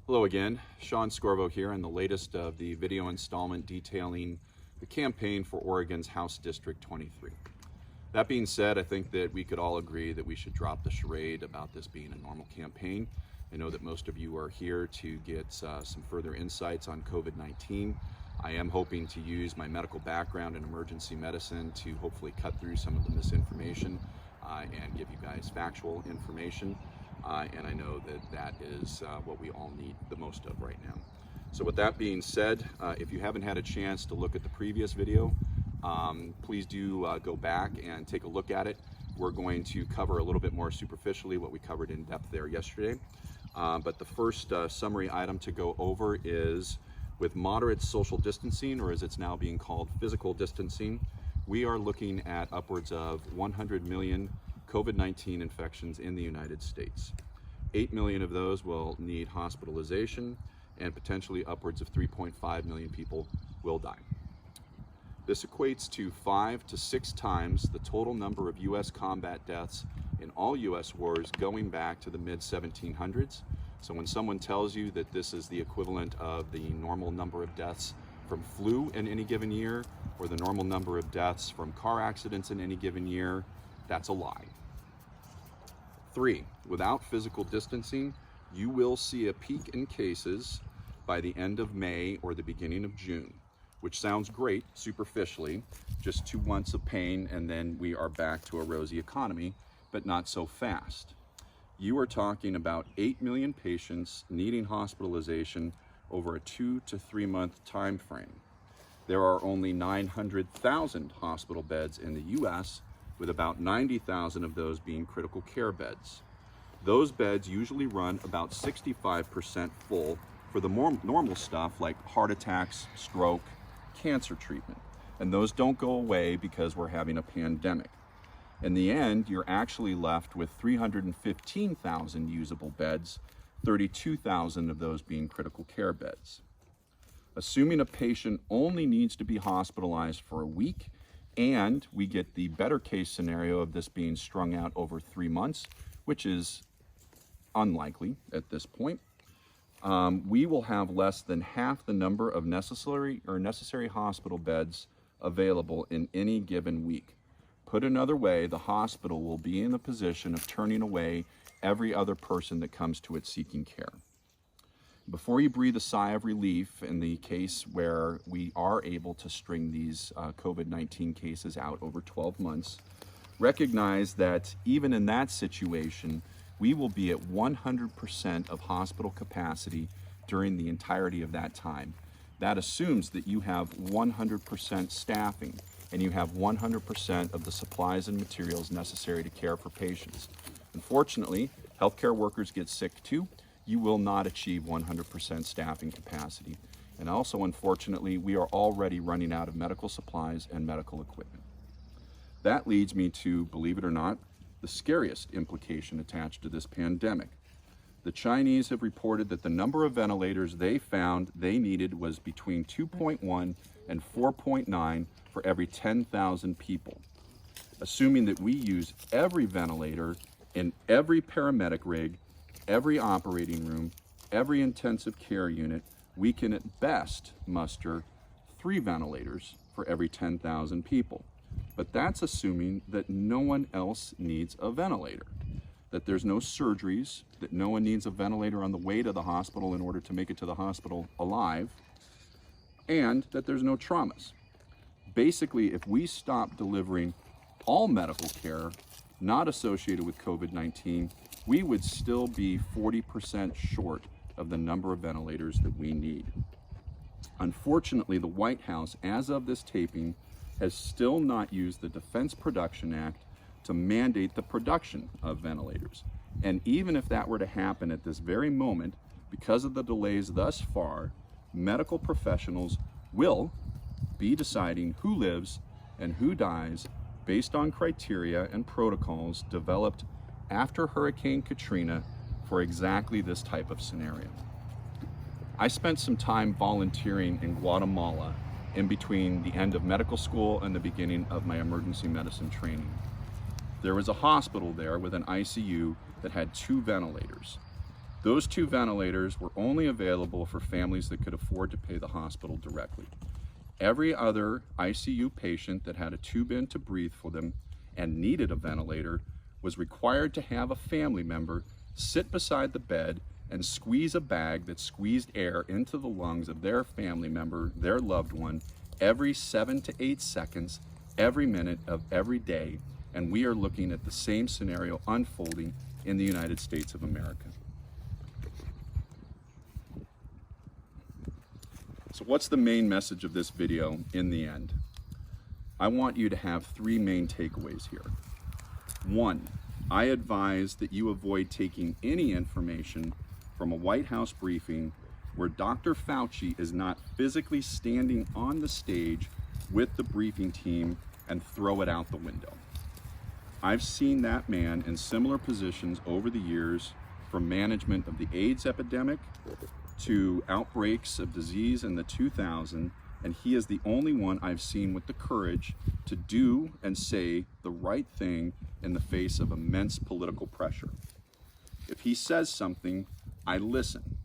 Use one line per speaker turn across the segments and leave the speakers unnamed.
Hello again, Sean Scorvo here, and the latest of the video installment detailing the campaign for Oregon's House District 23. That being said, I think that we could all agree that we should drop the charade about this being a normal campaign. I know that most of you are here to get some further insights on COVID-19. I am hoping to use my medical background in emergency medicine to hopefully cut through some of the misinformation and give you guys factual information. And I know that that is what we all need the most of right now. So with that being said, if you haven't had a chance to look at the previous video, please do go back and take a look at it. We're going to cover a little bit more superficially what we covered in depth there yesterday. But the first summary item to go over is with moderate social distancing, or as it's now being called, physical distancing, we are looking at upwards of 100 million COVID-19 infections in the United States. 8 million of those will need hospitalization, and potentially upwards of 3.5 million people will die. This equates to 5 to 6 times the total number of U.S. combat deaths in all U.S. wars going back to the mid-1700s. So when someone tells you that this is the equivalent of the normal number of deaths from flu in any given year, or the normal number of deaths from car accidents in any given year, that's a lie. 3, without physical distancing, you will see a peak in cases by the end of May or the beginning of June, which sounds great superficially, just 2 months of pain and then we are back to a rosy economy, but not so fast. You are talking about 8 million patients needing hospitalization over a 2 to 3 month time frame. There are only 900,000 hospital beds in the U.S., with about 90,000 of those being critical care beds. Those beds usually run about 65% full for the more normal stuff like heart attacks, stroke, cancer treatment. And those don't go away because we're having a pandemic. In the end, you're actually left with 315,000 usable beds, 32,000 of those being critical care beds. Assuming a patient only needs to be hospitalized for a week, and we get the better case scenario of this being strung out over 3 months, which is unlikely at this point, we will have less than half the number of necessary hospital beds available in any given week. Put another way, the hospital will be in the position of turning away every other person that comes to it seeking care. Before you breathe a sigh of relief in the case where we are able to string these COVID-19 cases out over 12 months, recognize that even in that situation, we will be at 100% of hospital capacity during the entirety of that time. That assumes that you have 100% staffing and you have 100% of the supplies and materials necessary to care for patients. Unfortunately, healthcare workers get sick too. You will not achieve 100% staffing capacity. And also, unfortunately, we are already running out of medical supplies and medical equipment. That leads me to, believe it or not, the scariest implication attached to this pandemic. The Chinese have reported that the number of ventilators they found they needed was between 2.1 and 4.9 for every 10,000 people. Assuming that we use every ventilator in every paramedic rig, every operating room, every intensive care unit, we can at best muster 3 ventilators for every 10,000 people. But that's assuming that no one else needs a ventilator, that there's no surgeries, that no one needs a ventilator on the way to the hospital in order to make it to the hospital alive, and that there's no traumas. Basically, if we stop delivering all medical care not associated with COVID-19, we would still be 40% short of the number of ventilators that we need. Unfortunately, the White House, as of this taping, has still not used the Defense Production Act to mandate the production of ventilators. And even if that were to happen at this very moment, because of the delays thus far, medical professionals will be deciding who lives and who dies based on criteria and protocols developed after Hurricane Katrina for exactly this type of scenario. I spent some time volunteering in Guatemala in between the end of medical school and the beginning of my emergency medicine training. There was a hospital there with an ICU that had 2 ventilators. Those 2 ventilators were only available for families that could afford to pay the hospital directly. Every other ICU patient that had a tube in to breathe for them and needed a ventilator was required to have a family member sit beside the bed and squeeze a bag that squeezed air into the lungs of their family member, their loved one, every 7 to 8 seconds, every minute of every day. And we are looking at the same scenario unfolding in the United States of America. So what's the main message of this video in the end? I want you to have 3 main takeaways here. 1, I advise that you avoid taking any information from a White House briefing where Dr. Fauci is not physically standing on the stage with the briefing team and throw it out the window. I've seen that man in similar positions over the years, from management of the AIDS epidemic to outbreaks of disease in the 2000s, and he is the only one I've seen with the courage to do and say the right thing in the face of immense political pressure. If he says something, I listen.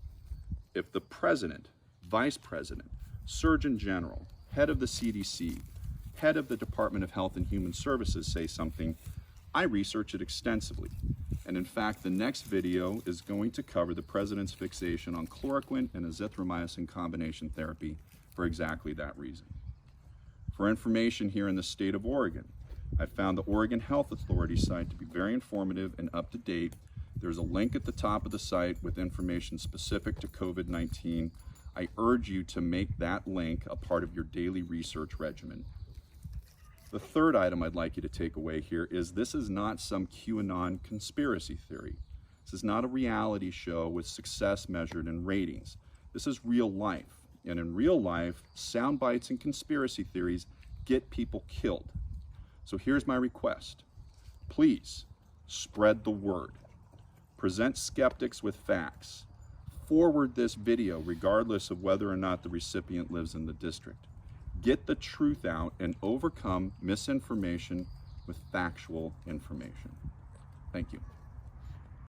If the president, vice president, surgeon general, head of the CDC, head of the Department of Health and Human Services say something, I research it extensively. And in fact, the next video is going to cover the president's fixation on chloroquine and azithromycin combination therapy for exactly that reason. For information here in the state of Oregon, I found the Oregon Health Authority site to be very informative and up to date. There's a link at the top of the site with information specific to COVID-19. I urge you to make that link a part of your daily research regimen. The third item I'd like you to take away here is this is not some QAnon conspiracy theory. This is not a reality show with success measured in ratings. This is real life. And in real life, sound bites and conspiracy theories get people killed. So here's my request. Please spread the word. Present skeptics with facts. Forward this video regardless of whether or not the recipient lives in the district. Get the truth out and overcome misinformation with factual information. Thank you.